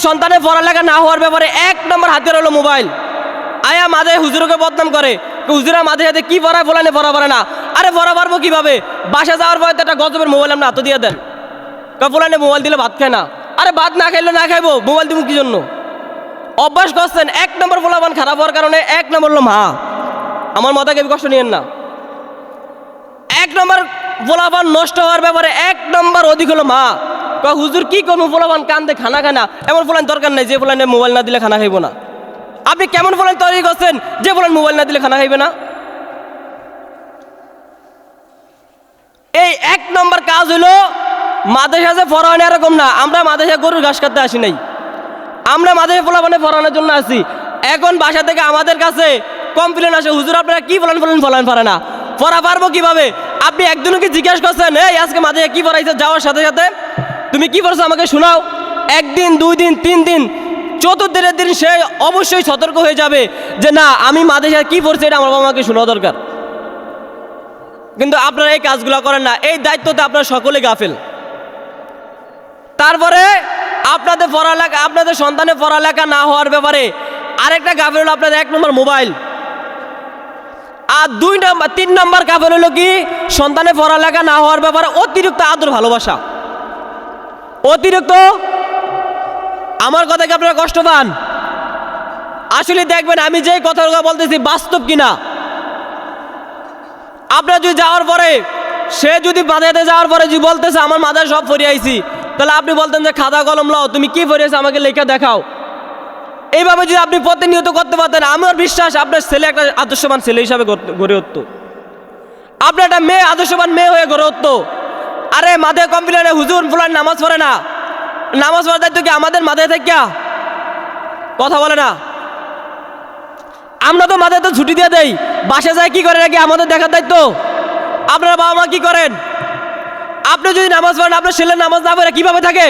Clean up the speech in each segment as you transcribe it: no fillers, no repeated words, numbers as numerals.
সন্তানের পড়ালেখা না হওয়ার ব্যাপারে 1 নম্বর হাতিয়ার হলো মোবাইল। আয়া মাঝে হুজুরকে বদনাম করে, হুজুরা মাঝে হাতে কি পড়ায় ফলানে পড়া পারে না। আরে পড়া পারবো কিভাবে? বাসা যাওয়ার পরে তো একটা গজবের মোবাইল আমরা হাতে দিয়ে দেন, ফলানে মোবাইল দিলে ভাত খায় না। আরে ভাত না খাইলে না খাইবো, মোবাইল দিব কি জন্য? অভ্যাস করছেন। 1 নম্বর ফলাফল খারাপ হওয়ার কারণে 1 নম্বর হলো মা। আমার মাথা কেউ কষ্ট নিয়েন না। 1 নম্বর ফলাফল নষ্ট হওয়ার ব্যাপারে 1 নম্বর অধিক হলো মা। হুজুর কি করবো, ফলাফল কান্দে খানা খায় না। এমন ফলান দরকার নেই যে ফলানে মোবাইল না দিলে খানা খাইব না। আপনি কেমন ফলান তৈরি করছেন যে ফলান মোবাইল না দিলে খানা খাইবে না? এই 1 নম্বর কাজ হলো মাদ্রাসা যে পড়ানো এরকম না। আমরা মাদ্রাসা গরুর ঘাস কাটতে আসি নাই, আমরা মাদ্রাসা ফলাফলে পড়ানোর জন্য আসি। এখন বাসা থেকে আমাদের কাছে কমপ্লেন আসে, হুজুর আপনারা কি ফলান পারে না। পড়া পারবো কিভাবে? আপনি একজনকে জিজ্ঞাসা করছেন, এই আজকে মাদ্রাসা কি পড়াইছে? যাওয়ার সাথে সাথে তুমি কি পড়ছো আমাকে শোনাও। 1 দিন 2 দিন 3 দিন 4 দিনের দিন সে অবশ্যই সতর্ক হয়ে যাবে যে না, আমি মাদ্রাসা কি পড়ছি এটা আমার বাবা মাকে শোনা দরকার। কিন্তু আপনারা এই কাজগুলো করেন না, এই দায়িত্বতে আপনারা সকলে গাফেল। তারপরে আপনাদের পড়ালেখা, আপনাদের সন্তানের পড়ালেখা না হওয়ার ব্যাপারে আরেকটা গাফেল হলো আপনাদের 1 নম্বর মোবাইল। আর 3 নম্বর গাফেল হলো কি, সন্তানের পড়ালেখা না হওয়ার ব্যাপারে অতিরিক্ত আদর ভালোবাসা। অতিরিক্ত, আমার কথা কি আপনারা কষ্ট পান? আসলে দেখবেন আমি যে কথাগুলো বলতেছি বাস্তব কিনা। আপনারা যদি যাওয়ার পরে, সে যদি মাদ্রাসাতে যাওয়ার পরে যদি বলতেছে আমার মাদ্রাসা সব পড়ে আইছি, তাহলে আপনি বলতেন যে খাতা কলম লাও, তুমি কি পড়েছো আমাকে লেখা দেখাও। এইভাবে যদি আপনি প্রতিনিয়ত করতে পারতেন, আমার বিশ্বাস আপনার ছেলে একটা আদর্শবান ছেলে হিসাবে গড়ে উঠত, আপনার একটা মেয়ে আদর্শবান মেয়ে হয়ে গড়ে উঠত। আরে মাঝে কমপ্লেনে হুজুর ফুলান নামাজ পড়ে না, নামাজ পড়ার দায়িত্ব কি আমাদের মাথায় থেকে? কথা বলে না। আমরা তো মাথায় তো ছুটি দিয়ে দেই, বাসা যায় কি করে নাকি আমাদের দেখার দায়িত্ব। আপনার বাবা মা কি করেন? আপনি যদি নামাজ পড়েন, আপনার ছেলে নামাজ না পড়ে কিভাবে থাকে?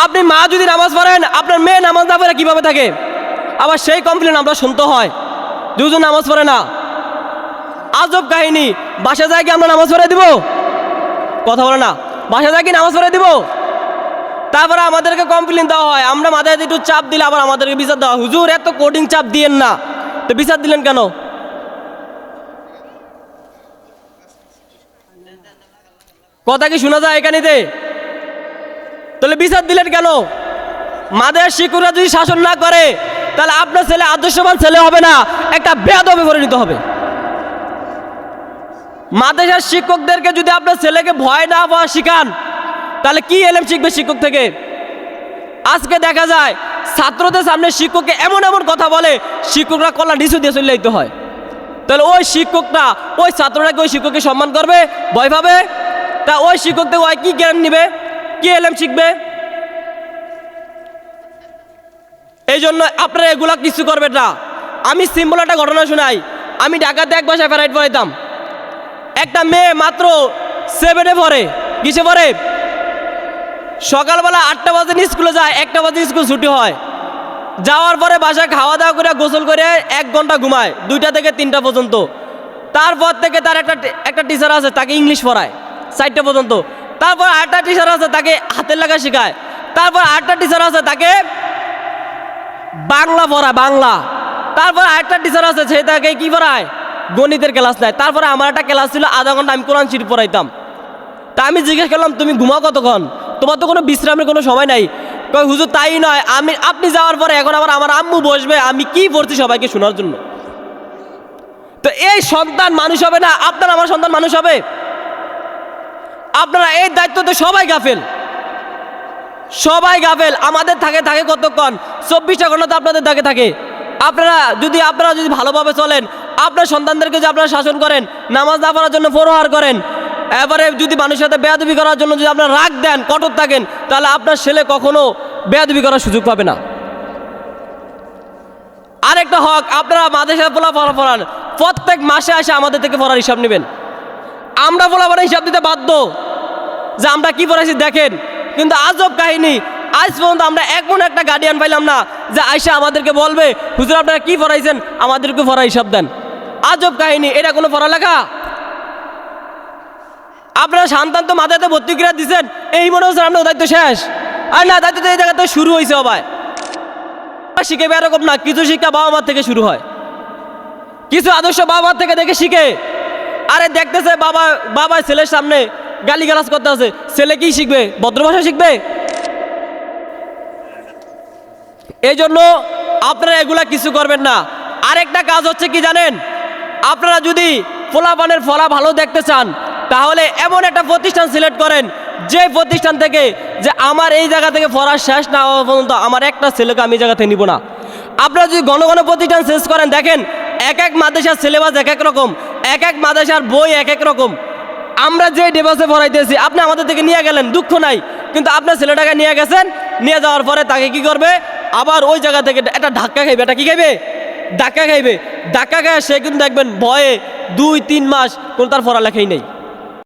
আপনি মা যদি নামাজ পড়েন, আপনার মেয়ে নামাজ না পড়ে কিভাবে থাকে? আবার সেই কমপ্লেন আমরা শুনতে হয়, দুজন নামাজ পড়ে না। আজব কাহিনী। বাসা যায় কি আমরা নামাজ পড়ে দিব? কথা বলে না। বাসা যায় কি নামাজ পড়ে দিব? তারপরে আমাদেরকে কমপ্লেন দেওয়া হয়, আমরা মাথায় একটু চাপ দিলে আবার আমাদেরকে বিচার দেওয়া, হুজুর এত কোডিং চাপ দিয়েন না। তো বিচার দিলেন কেন? কথা কি শোনা যায় এখানেতে? তাহলে বিচার দিলেন কেন? মাদ্রাসার শিক্ষকরা যদি শাসন না করে, তাহলে আপনার ছেলে আদর্শবান ছেলে হবে না, একটা বেয়াদবে পরিণত হবে। মাদ্রাসার শিক্ষকদেরকে যদি আপনার ছেলেকে ভয় না পাওয়া শিখান, তাহলে কি এলেম শিখবে শিক্ষক থেকে? আজকে দেখা যায় ছাত্রদের সামনে শিক্ষককে এমন এমন কথা বলে, শিক্ষকরা কলা নিচু দিয়ে চলে যেতে হয়। তাহলে ওই শিক্ষকটা, ওই ছাত্ররা কি ওই শিক্ষককে সম্মান করবে? ভয় পাবে? তা ওই শিক্ষক থেকে ওই কি জ্ঞান নিবে, কি এলেম শিখবে? এই জন্য আপনারা এগুলা কিছু করবেন না। আমি সিম্পল একটা ঘটনা শোনাই। আমি ঢাকাতে এক বাসায় ফেরাইট পড়াইতাম। একটা মেয়ে মাত্র 7-এ পড়ে। কিসে পড়ে? সকালবেলা 8টা বাজে স্কুলে যায়, 1টা বাজে স্কুল ছুটি হয়। যাওয়ার পরে বাসায় খাওয়া দাওয়া করে গোসল করে 1 ঘন্টা ঘুমায় 2টা থেকে 3টা পর্যন্ত। তারপর থেকে তার একটা টিচার আছে, তাকে ইংলিশ পড়ায় 4টা পর্যন্ত। তারপর আরেকটা টিচার আছে, তাকে হাতের লেখা শেখায়। তারপর আরেকটা টিচার আছে, তাকে বাংলা পড়ায়, বাংলা। তারপর আরেকটা টিচার আছে, সে তাকে কি পড়ায়? গণিতের ক্লাস নেয়। তারপরে আমার একটা ক্লাস ছিল আধা ঘন্টা, আমি কোরআন শরীফ পড়াইতাম। তা আমি জিজ্ঞেস করলাম, তুমি ঘুমাও কতক্ষণ? তোমার তো কোনো বিশ্রামের কোনো সময় নাই। কই হুজুর তাই নয়, আপনি যাওয়ার পরে এখন আবার আমার আম্মু বসবে আমি কি পড়ছি সবাইকে শোনার জন্য। তো এই সন্তান মানুষ হবে না, আপনার আমার সন্তান মানুষ হবে? আপনারা এই দায়িত্বতে সবাই গাফেল, সবাই গাফেল। আমাদের থাকে কতক্ষণ? 24টা ঘন্টা তো আপনাদের থাকে। আপনারা যদি ভালোভাবে চলেন, আপনার সন্তানদেরকে যদি আপনারা শাসন করেন, নামাজ না পড়ার জন্য প্রহার করেন, এবারে যদি মানুষের সাথে বেয়াদবি করার জন্য যদি আপনারা রাগ দেন, কঠোর থাকেন, তাহলে আপনার ছেলে কখনো বেয়াদবি করার সুযোগ পাবে না। আরেকটা হক, আপনারা মাদ্রাসায় পড়ান, প্রত্যেক মাসে আসে আমাদের থেকে পড়ার হিসাব নেবেন। আমরা পড়াবার হিসাব দিতে বাধ্য যে আমরা কি পড়াইছি দেখেন। কিন্তু আজব কাহিনী, আজ পর্যন্ত আমরা এমন একটা গার্ডিয়ান পাইলাম না যে আয়সা আমাদেরকে বলবে হুজুর আপনারা কি পড়াইছেন, আমাদেরকে পড়া হিসাব দেন। আজব কাহিনী, এটা কোনো পড়ালেখা? আপনারা সন্তান তো মাথাতে ভর্তি করে দিচ্ছেন, এই মনে হচ্ছে আপনার দায়িত্ব শেষ। আর না দায়িত্ব তো এই জায়গা থেকে শুরু হয়েছে সবাই শিখে এরকম না, কিছু শিক্ষা বাবা মার থেকে শুরু হয়, কিছু আদর্শ বাবা মার থেকে দেখে শিখে। আরে দেখতেছে বাবা বাবা ছেলের সামনে গালিগালাজ করতে আছে, ছেলে কি শিখবে? ভদ্র ভাষা শিখবে? এই জন্য আপনারা এগুলা কিছু করবেন না। আরেকটা কাজ হচ্ছে কি জানেন, আপনারা যদি পোলাপানের ফলা ভালো দেখতে চান তাহলে এমন একটা প্রতিষ্ঠান সিলেক্ট করেন যে প্রতিষ্ঠান থেকে যে আমার এই জায়গা থেকে পড়া শেষ না হওয়া পর্যন্ত আমার একটা ছেলেকে আমি এই জায়গা থেকে নিব না। আপনারা যদি ঘন ঘন প্রতিষ্ঠান শেষ করেন, দেখেন এক এক মাদ্রাসার সিলেবাস এক এক রকম, এক এক মাদ্রাসার বই এক এক রকম। আমরা যে ডেবাসে পড়াইতেছি আপনি আমাদের থেকে নিয়ে গেলেন, দুঃখ নাই, কিন্তু আপনার ছেলেটাকে নিয়ে গেছেন, নিয়ে যাওয়ার পরে তাকে কি করবে, আবার ওই জায়গা থেকে একটা ধাক্কা খাইবে। এটা কি খাইবে? ধাক্কা খাইবে। ধাক্কা খায় সে কিন্তু দেখবেন ভয়ে 2-3 মাস কোনো তার পড়ালেখাই নেই।